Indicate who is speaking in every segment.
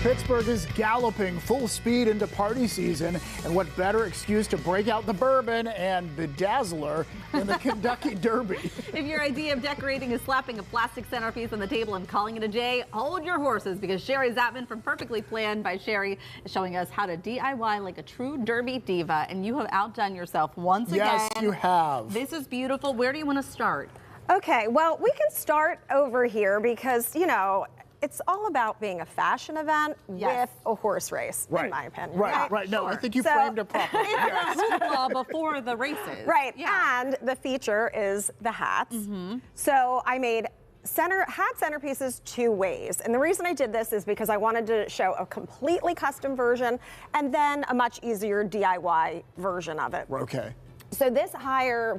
Speaker 1: Pittsburgh is galloping full speed into party season, and what better excuse to break out the bourbon and bedazzler than the Kentucky Derby.
Speaker 2: If your idea of decorating is slapping a plastic centerpiece on the table and calling it a day, hold your horses, because Shari Zatman from Perfectly Planned by Shari is showing us how to DIY like a true Derby diva, and you have outdone yourself once again.
Speaker 1: Yes, you have.
Speaker 2: This is beautiful. Where do you want to start?
Speaker 3: Okay, well, we can start over here because, you know, it's all about being a fashion event with a horse race, in my opinion.
Speaker 1: Right. No, I think you framed it properly.
Speaker 2: It's the hoopla before the races.
Speaker 3: Right, and the feature is the hats. So I made hat centerpieces two ways. And the reason I did this is because I wanted to show a completely custom version and then a much easier DIY version of it.
Speaker 1: Okay.
Speaker 3: So this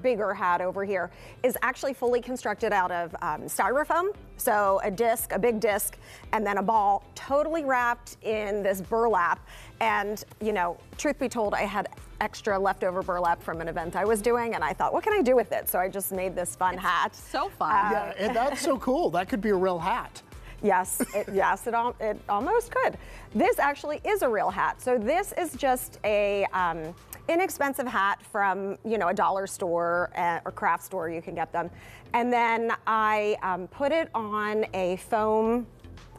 Speaker 3: bigger hat over here is actually fully constructed out of styrofoam. So a big disc, and then a ball totally wrapped in this burlap. And, you know, truth be told, I had extra leftover burlap from an event I was doing, and I thought, what can I do with it? So I just made this fun hat.
Speaker 2: So fun.
Speaker 1: Yeah, and that's so cool. That could be a real hat.
Speaker 3: Yes, it almost could. This actually is a real hat. So this is just a inexpensive hat from, you know, a dollar store or craft store. You can get them. And then I put it on a foam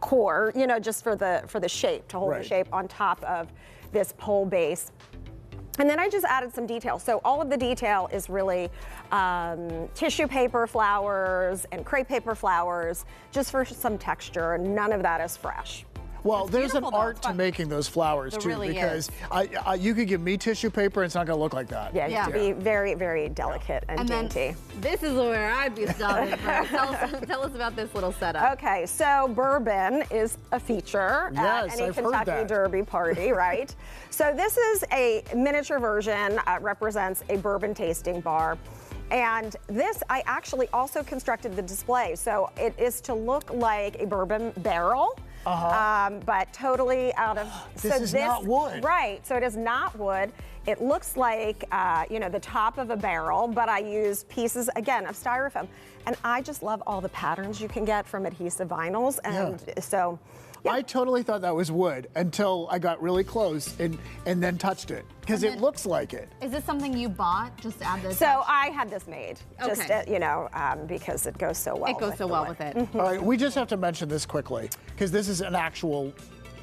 Speaker 3: core, you know, just for the shape, to hold the shape on top of this pole base. And then I just added some detail. So all of the detail is really tissue paper flowers and crepe paper flowers, just for some texture. None of that is fresh.
Speaker 1: Well, there's an art to making those flowers too, because you could give me tissue paper and it's not going to look like that.
Speaker 3: Yeah, you have to be very, very delicate and dainty.
Speaker 2: This is where I'd be stopping. Tell us about this little setup.
Speaker 3: Okay, so bourbon is a feature at any Kentucky Derby party, right? So this is a miniature version, represents a bourbon tasting bar. And this, I actually also constructed the display. So it is to look like a bourbon barrel. But totally out of...
Speaker 1: This is not wood.
Speaker 3: Right, so it is not wood. It looks like, you know, the top of a barrel, but I use pieces, again, of styrofoam. And I just love all the patterns you can get from adhesive vinyls. And so...
Speaker 1: I totally thought that was wood until I got really close and then touched it, because it looks like it.
Speaker 2: Is this something you bought just to add this?
Speaker 3: So I had this made, just you know, because it goes so well.
Speaker 2: It goes so well with it.
Speaker 1: All right, we just have to mention this quickly, because this is an actual.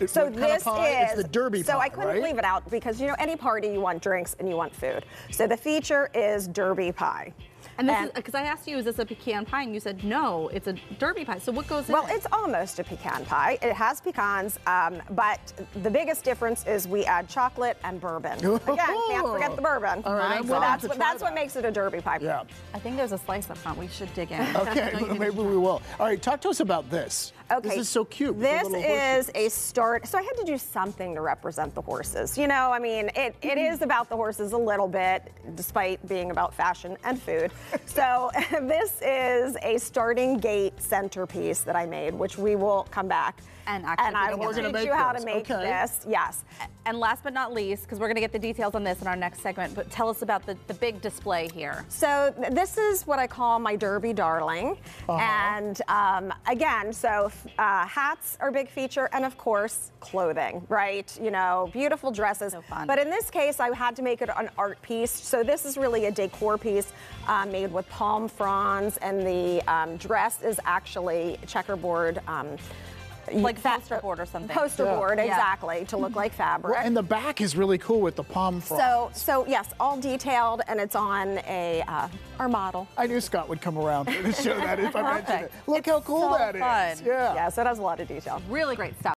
Speaker 3: So this
Speaker 1: it's the Derby pie.
Speaker 3: So I couldn't leave it out, because, you know, any party you want drinks and you want food. So the feature is Derby pie.
Speaker 2: And this is because I asked you, is this a pecan pie? And you said no, it's a Derby pie. So what goes in?
Speaker 3: Well, it's almost a pecan pie. It has pecans, but the biggest difference is we add chocolate and bourbon. Again, can't forget the bourbon.
Speaker 1: All right,
Speaker 3: so that's what makes it a Derby pie.
Speaker 1: Yeah.
Speaker 2: I think there's a slice up front. We should dig in.
Speaker 1: Okay, maybe we will. All right, talk to us about this.
Speaker 3: Okay.
Speaker 1: This is so cute.
Speaker 3: This is a start. So I had to do something to represent the horses. You know, I mean, it is about the horses a little bit, despite being about fashion and food. So this is a starting gate centerpiece that I made, which we will come back.
Speaker 2: And
Speaker 3: I will teach you how to make this. Yes.
Speaker 2: And last but not least, because we're going to get the details on this in our next segment, but tell us about the big display here.
Speaker 3: So this is what I call my Derby darling. And again, so hats are a big feature, and of course, clothing, right? You know, beautiful dresses.
Speaker 2: So fun.
Speaker 3: But in this case, I had to make it an art piece. So this is really a decor piece made with palm fronds, and the dress is actually checkerboard.
Speaker 2: Like poster board or something.
Speaker 3: Poster board, exactly, to look like fabric.
Speaker 1: Well, and the back is really cool with the palm frond.
Speaker 3: So yes, all detailed, and it's on our model.
Speaker 1: I knew Scott would come around to show that if I mentioned it. Look how cool that is.
Speaker 2: Fun.
Speaker 3: Yeah, so it has a lot of detail.
Speaker 2: Really great stuff.